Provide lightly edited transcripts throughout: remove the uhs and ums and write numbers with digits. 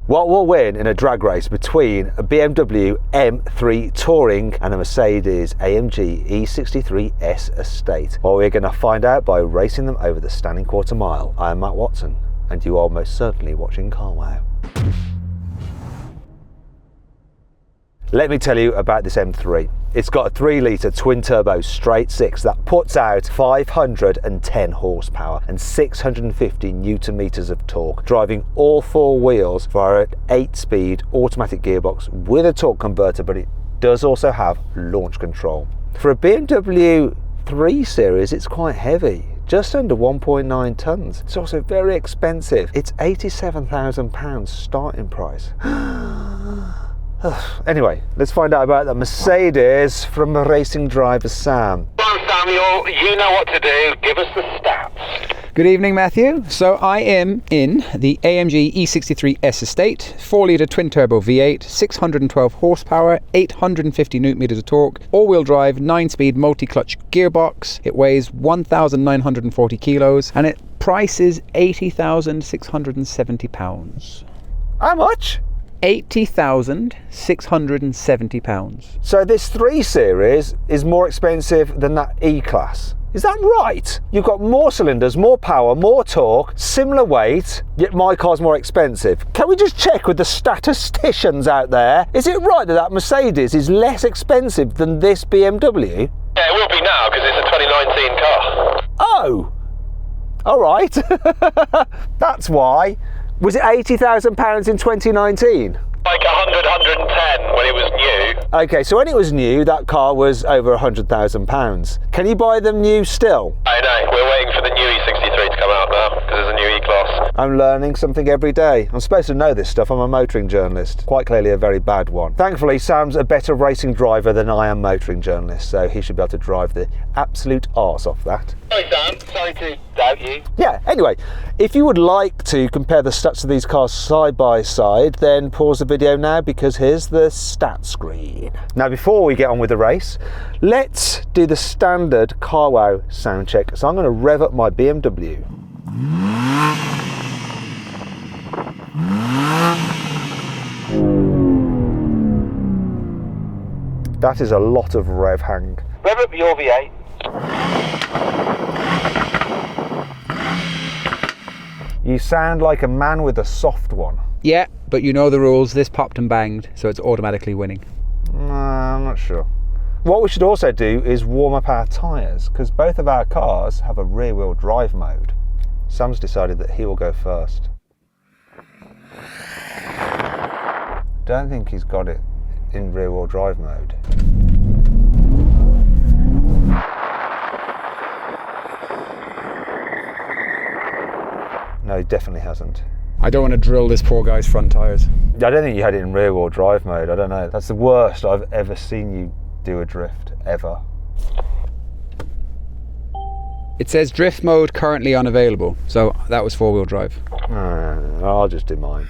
What will win in a drag race between a BMW M3 Touring and a Mercedes-AMG E63 S Estate? Well, we're going to find out by racing them over the standing quarter mile. I am Matt Watson, and you are most certainly watching Carwow. Let me tell you about this M3. It's got a 3-litre twin-turbo straight six that puts out 510 horsepower and 650 newton-meters of torque, driving all four wheels via an 8-speed automatic gearbox with a torque converter, but it does also have launch control. For a BMW 3 Series, it's quite heavy. Just under 1.9 tonnes. It's also very expensive. It's £87,000 starting price. Anyway, let's find out about the Mercedes from racing driver Sam. Well, Samuel, you know what to do. Give us the stats. Good evening, Matthew. So I am in the AMG E63 S Estate, 4-litre twin-turbo V8, 612 horsepower, 850 newton-meters of torque, all-wheel drive, 9-speed multi-clutch gearbox. It weighs 1,940 kilos, and its price is £80,670. How much? £80,670. So this 3 Series is more expensive than that E-Class. Is that right? You've got more cylinders, more power, more torque, similar weight, yet my car's more expensive. Can we just check with the statisticians out there? Is it right that that Mercedes is less expensive than this BMW? Yeah, it will be now because it's a 2019 car. Oh! All right. That's why. Was it £80,000 in 2019? Like 100, 110 when it was new. Okay, so when it was new, that car was over £100,000. Can you buy them new still? I know, we're waiting for the new E63 to come out now because there's a new E-Class. I'm learning something every day. I'm supposed to know this stuff. I'm a motoring journalist. Quite clearly a very bad one. Thankfully, Sam's a better racing driver than I am motoring journalist, so he should be able to drive the absolute arse off that. Sorry, Sam. Sorry to doubt you. Yeah, anyway, if you would like to compare the stats of these cars side by side, then pause the video now because here's the stat screen. Now, before we get on with the race, let's do the standard Carwow sound check. So I'm going to rev up my BMW. That is a lot of rev hang. Rev up your V8. You sound like a man with a soft one. Yeah, but you know the rules. This popped and banged, so it's automatically winning. I'm not sure. What we should also do is warm up our tyres, because both of our cars have a rear-wheel drive mode. Sam's decided that he will go first. Don't think he's got it in rear-wheel drive mode. No, he definitely hasn't. I don't want to drill this poor guy's front tyres. I don't think you had it in rear-wheel drive mode. I don't know. That's the worst I've ever seen you do a drift, ever. It says drift mode currently unavailable, so that was 4-wheel drive. I'll just do mine.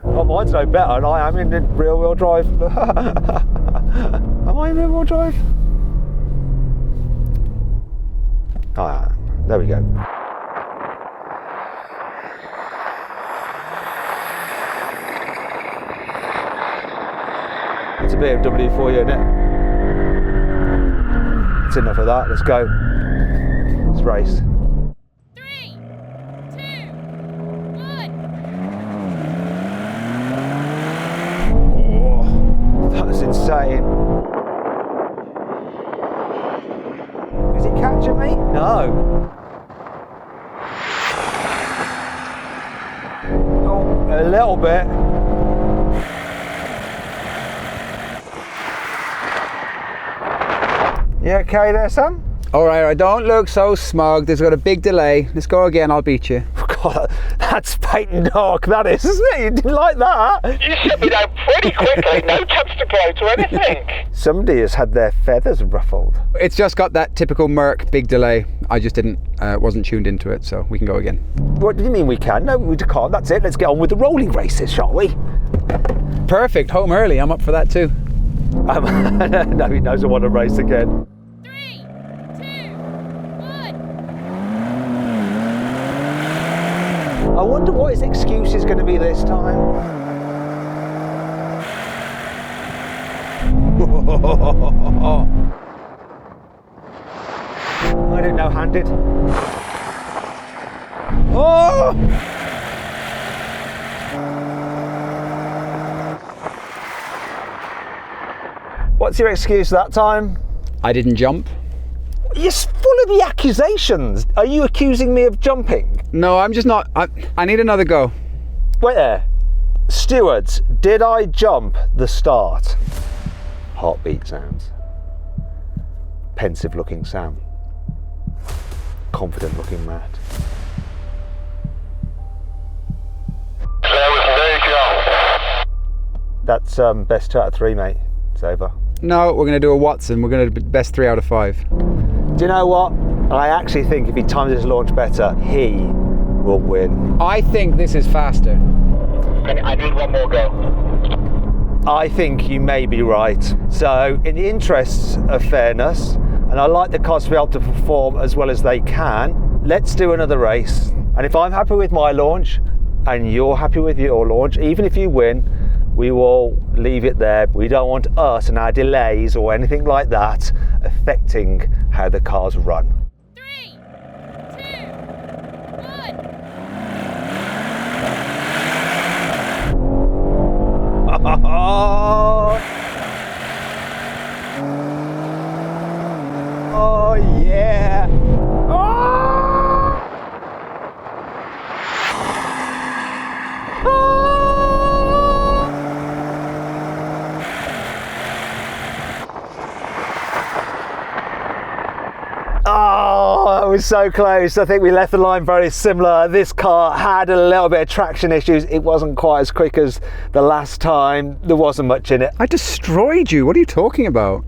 Oh, mine's no better, and I am in rear-wheel drive. Am I in rear-wheel drive? Ah, there we go. It's a BMW for you, isn't it? It's enough of that. Let's go. Let's race. 3, 2, 1. Oh, that's insane. Is it catching me? No. Oh, a little bit. You okay there, Sam? All right, don't look so smug. There's got a big delay. Let's go again. I'll beat you. God, that's painting dark, that is, isn't it? You didn't like that. You shut me down pretty quickly. No chance to gloat or anything. Somebody has had their feathers ruffled. It's just got that typical Merc big delay. I just wasn't tuned into it, so we can go again. What do you mean we can? No, we can't. That's it. Let's get on with the rolling races, shall we? Perfect. Home early. I'm up for that too. No, he knows I want to race again. 3, 2, 1. I wonder what his excuse is going to be this time. I didn't know handed. Oh! What's your excuse that time? I didn't jump. You're full of the accusations. Are you accusing me of jumping? No, I'm just not. I need another go. Wait there. Stewards, did I jump the start? Heartbeat sounds. Pensive looking Sam. Confident looking Matt. That's best 2 out of 3, mate. It's over. No, we're going to do a Watson. We're going to do best 3 out of 5. Do you know what? I actually think if he times his launch better, he will win. I think this is faster. I need one more go. I think you may be right. So, in the interests of fairness, and I like the cars to be able to perform as well as they can, let's do another race. And if I'm happy with my launch, and you're happy with your launch, even if you win, we will leave it there. We don't want us and our delays or anything like that affecting how the cars run. 3, 2, 1. Oh yeah! Oh! Oh, that was so close. I think we left the line very similar. This car had a little bit of traction issues. It wasn't quite as quick as the last time. There wasn't much in it. I destroyed you. What are you talking about?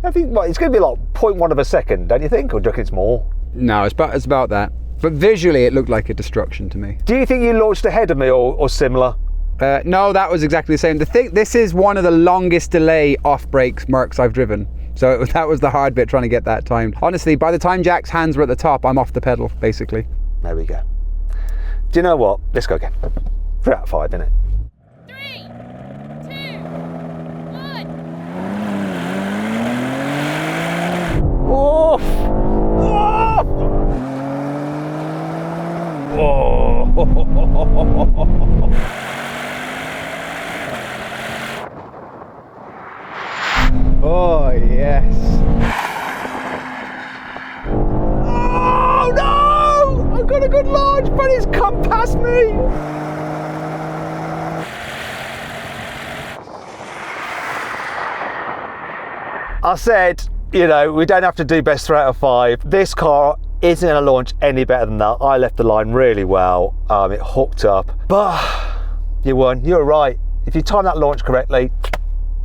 I think it's going to be like 0.1 of a second, don't you think? Or do you reckon it's more? No, it's about that. But visually, it looked like a destruction to me. Do you think you launched ahead of me or similar? No, that was exactly the same. This is one of the longest delay off-brakes Mercs I've driven. So that was the hard bit, trying to get that timed. Honestly, by the time Jack's hands were at the top, I'm off the pedal, basically. There we go. Do you know what? Let's go again. 3 out of 5, innit? 3, 2, 1. Oof! Oof! Oh! Oh, yes. Oh no! I've got a good launch, but it's come past me! I said, you know, we don't have to do best 3 out of 5. This car isn't going to launch any better than that. I left the line really well. It hooked up. But you won. You were right. If you time that launch correctly,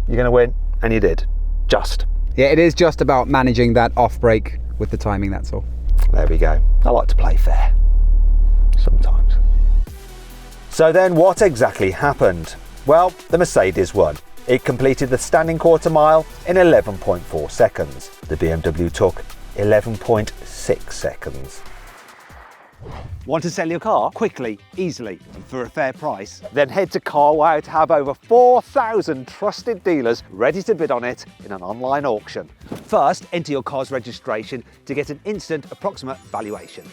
you're going to win. And you did. Just. Yeah, it is just about managing that off-brake with the timing, that's all. There we go. I like to play fair. Sometimes. So then what exactly happened? Well, the Mercedes won. It completed the standing quarter mile in 11.4 seconds. The BMW took 11.6 seconds. Want to sell your car quickly, easily, and for a fair price? Then head to Carwow to have over 4,000 trusted dealers ready to bid on it in an online auction. First, enter your car's registration to get an instant approximate valuation.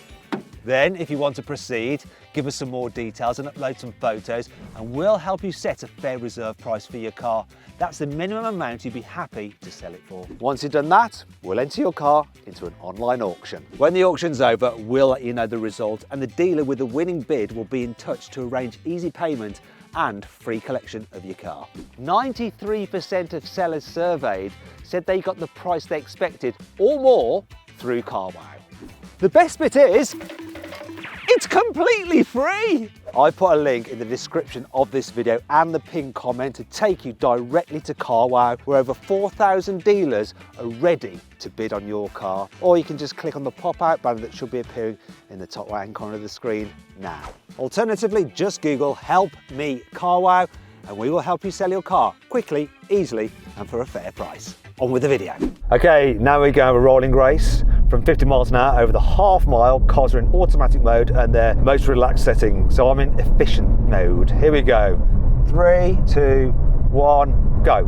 Then, if you want to proceed, give us some more details and upload some photos, and we'll help you set a fair reserve price for your car. That's the minimum amount you'd be happy to sell it for. Once you've done that, we'll enter your car into an online auction. When the auction's over, we'll let you know the result, and the dealer with the winning bid will be in touch to arrange easy payment and free collection of your car. 93% of sellers surveyed said they got the price they expected or more through Carwow. The best bit is, it's completely free! I put a link in the description of this video and the pinned comment to take you directly to Carwow, where over 4,000 dealers are ready to bid on your car. Or you can just click on the pop-out banner that should be appearing in the top right-hand corner of the screen now. Alternatively, just Google "Help Me Carwow" and we will help you sell your car quickly, easily, and for a fair price. On with the video. Okay, now we go a rolling race. from 50 miles an hour over the half mile. Cars are in automatic mode and their most relaxed setting. So I'm in efficient mode. Here we go. 3, 2, 1, go.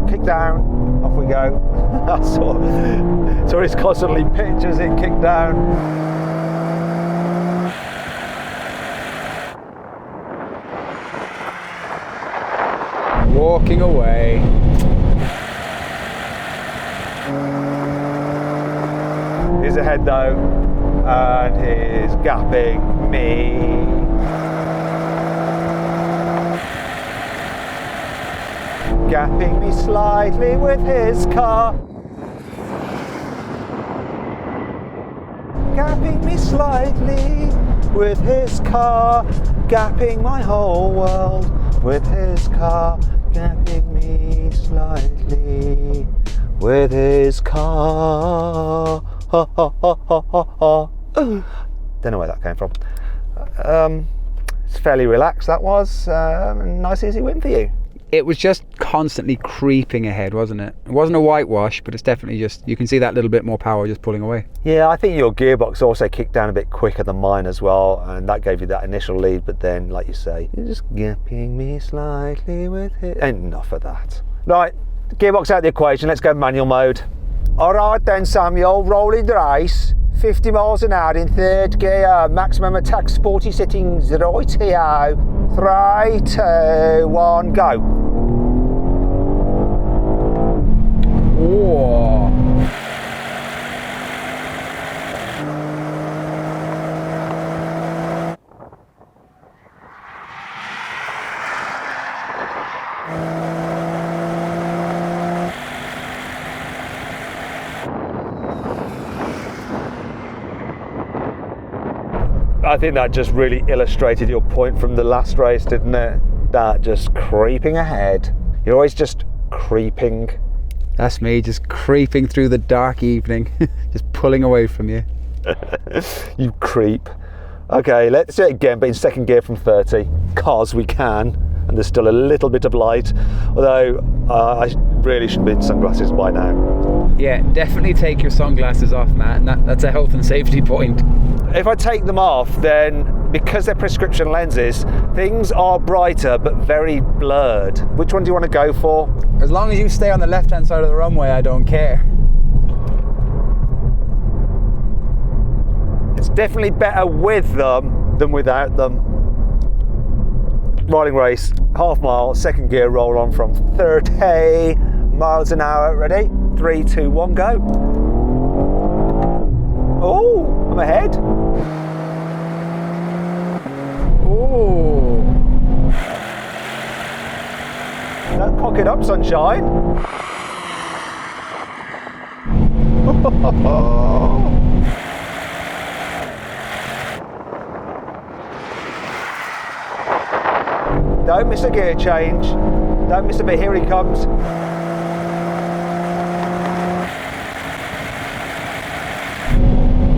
Kick down, off we go. So it's constantly pitches in kick down. Walking away. He's ahead though, and he's gapping me. Gapping me slightly with his car. Gapping me slightly with his car. Gapping my whole world with his car. Gapping me slightly with his car. Don't know where that came from. It's fairly relaxed, that was. Nice easy win for you. It was just constantly creeping ahead, wasn't it? It wasn't a whitewash, but it's definitely just, you can see that little bit more power just pulling away. Yeah, I think your gearbox also kicked down a bit quicker than mine as well, and that gave you that initial lead, but then, like you say, you're just gapping me slightly with it. Enough of that. Right, gearbox out of the equation, let's go manual mode. Alright then, Samuel, rolling the race. 50 miles an hour in third gear, maximum attack sporty settings right here. 3, 2, 1, go. Whoa. I think that just really illustrated your point from the last race, didn't it? That just creeping ahead. You're always just creeping. That's me, just creeping through the dark evening, just pulling away from you. You creep. Okay, let's do it again, but in second gear from 30, cause we can. And there's still a little bit of light, although I really should be in sunglasses by now. Yeah, definitely take your sunglasses off, Matt, and that's a health and safety point. If I take them off, then because they're prescription lenses, things are brighter but very blurred. Which one do you want to go for? As long as you stay on the left-hand side of the runway, I don't care. It's definitely better with them than without them. Rolling race, half mile, second gear, roll on from 30 miles an hour. Ready? 3, 2, 1, go. Oh, I'm ahead. Oh. Don't cock it up, sunshine. Don't miss a gear change. Don't miss a bit. Here he comes.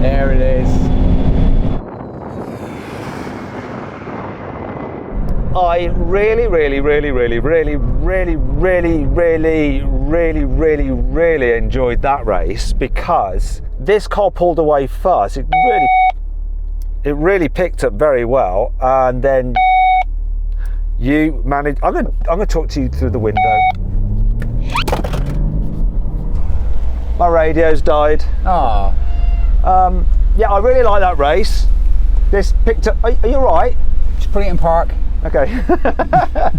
There it is. I really enjoyed that race because this car pulled away fast. It really picked up very well, and then you managed. I'm gonna talk to you through the window. My radio's died. Ah. Yeah, I really like that race. This picked up. Are you all right? Just put it in park. Okay.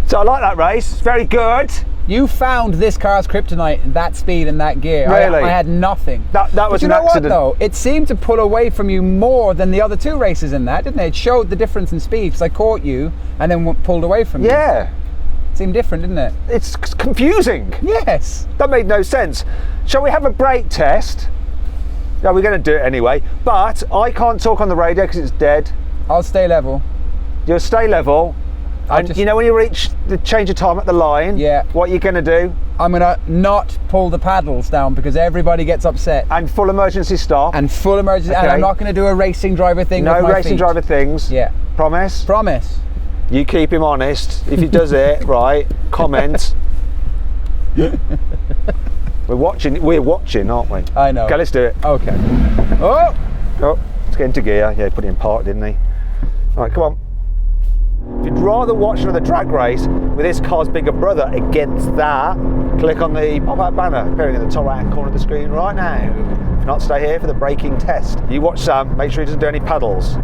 So I like that race. It's very good. You found this car's kryptonite, that speed and that gear. Really? I had nothing. That was but you an know accident. what though? It seemed to pull away from you more than the other two races in that, didn't it? It showed the difference in speed because I caught you and then pulled away from you. Yeah. Seemed different, didn't it? It's confusing. Yes. That made no sense. Shall we have a brake test? No, we're going to do it anyway. But I can't talk on the radio because it's dead. I'll stay level. You'll stay level. And you know when you reach the change of time at the line, yeah, what you're going to do? I'm going to not pull the paddles down because everybody gets upset. And full emergency stop. And full emergency, okay. And I'm not going to do a racing driver thing with my No racing feet. driver things. Yeah. Promise? Promise. You keep him honest. If he does it, right, comment. We're watching, aren't we? I know. Okay, let's do it. Okay. Oh! Oh, let's get into gear. Yeah, he put it in park, didn't he? All right, come on. If you'd rather watch another drag race with this car's bigger brother against that, click on the pop-up banner appearing in the top right-hand corner of the screen right now. If not, stay here for the braking test. You watch Sam, make sure he doesn't do any paddles.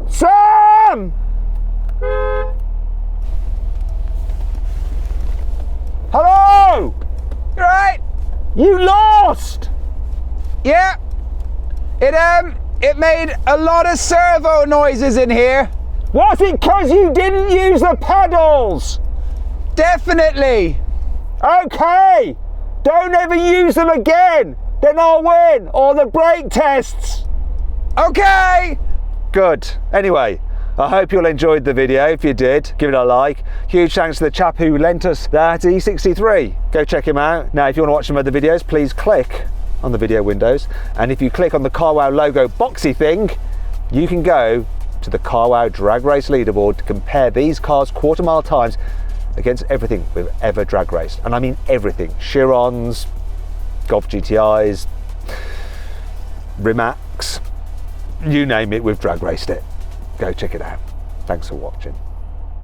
Sam! Hello! You right? You lost! Yeah. It made a lot of servo noises in here. Was it because you didn't use the pedals? Definitely. Okay! Don't ever use them again! Then I'll win! Or the brake tests! Okay. Good. Anyway, I hope you all enjoyed the video. If you did, give it a like. Huge thanks to the chap who lent us that E63. Go check him out. Now, if you want to watch some other videos, please click on the video windows. And if you click on the carwow logo boxy thing, you can go to the carwow drag race leaderboard to compare these cars' quarter mile times against everything we've ever drag raced. And I mean everything. Chirons, Golf GTIs, Rimacs, you name it, we've drag raced it. Go check it out. Thanks for watching.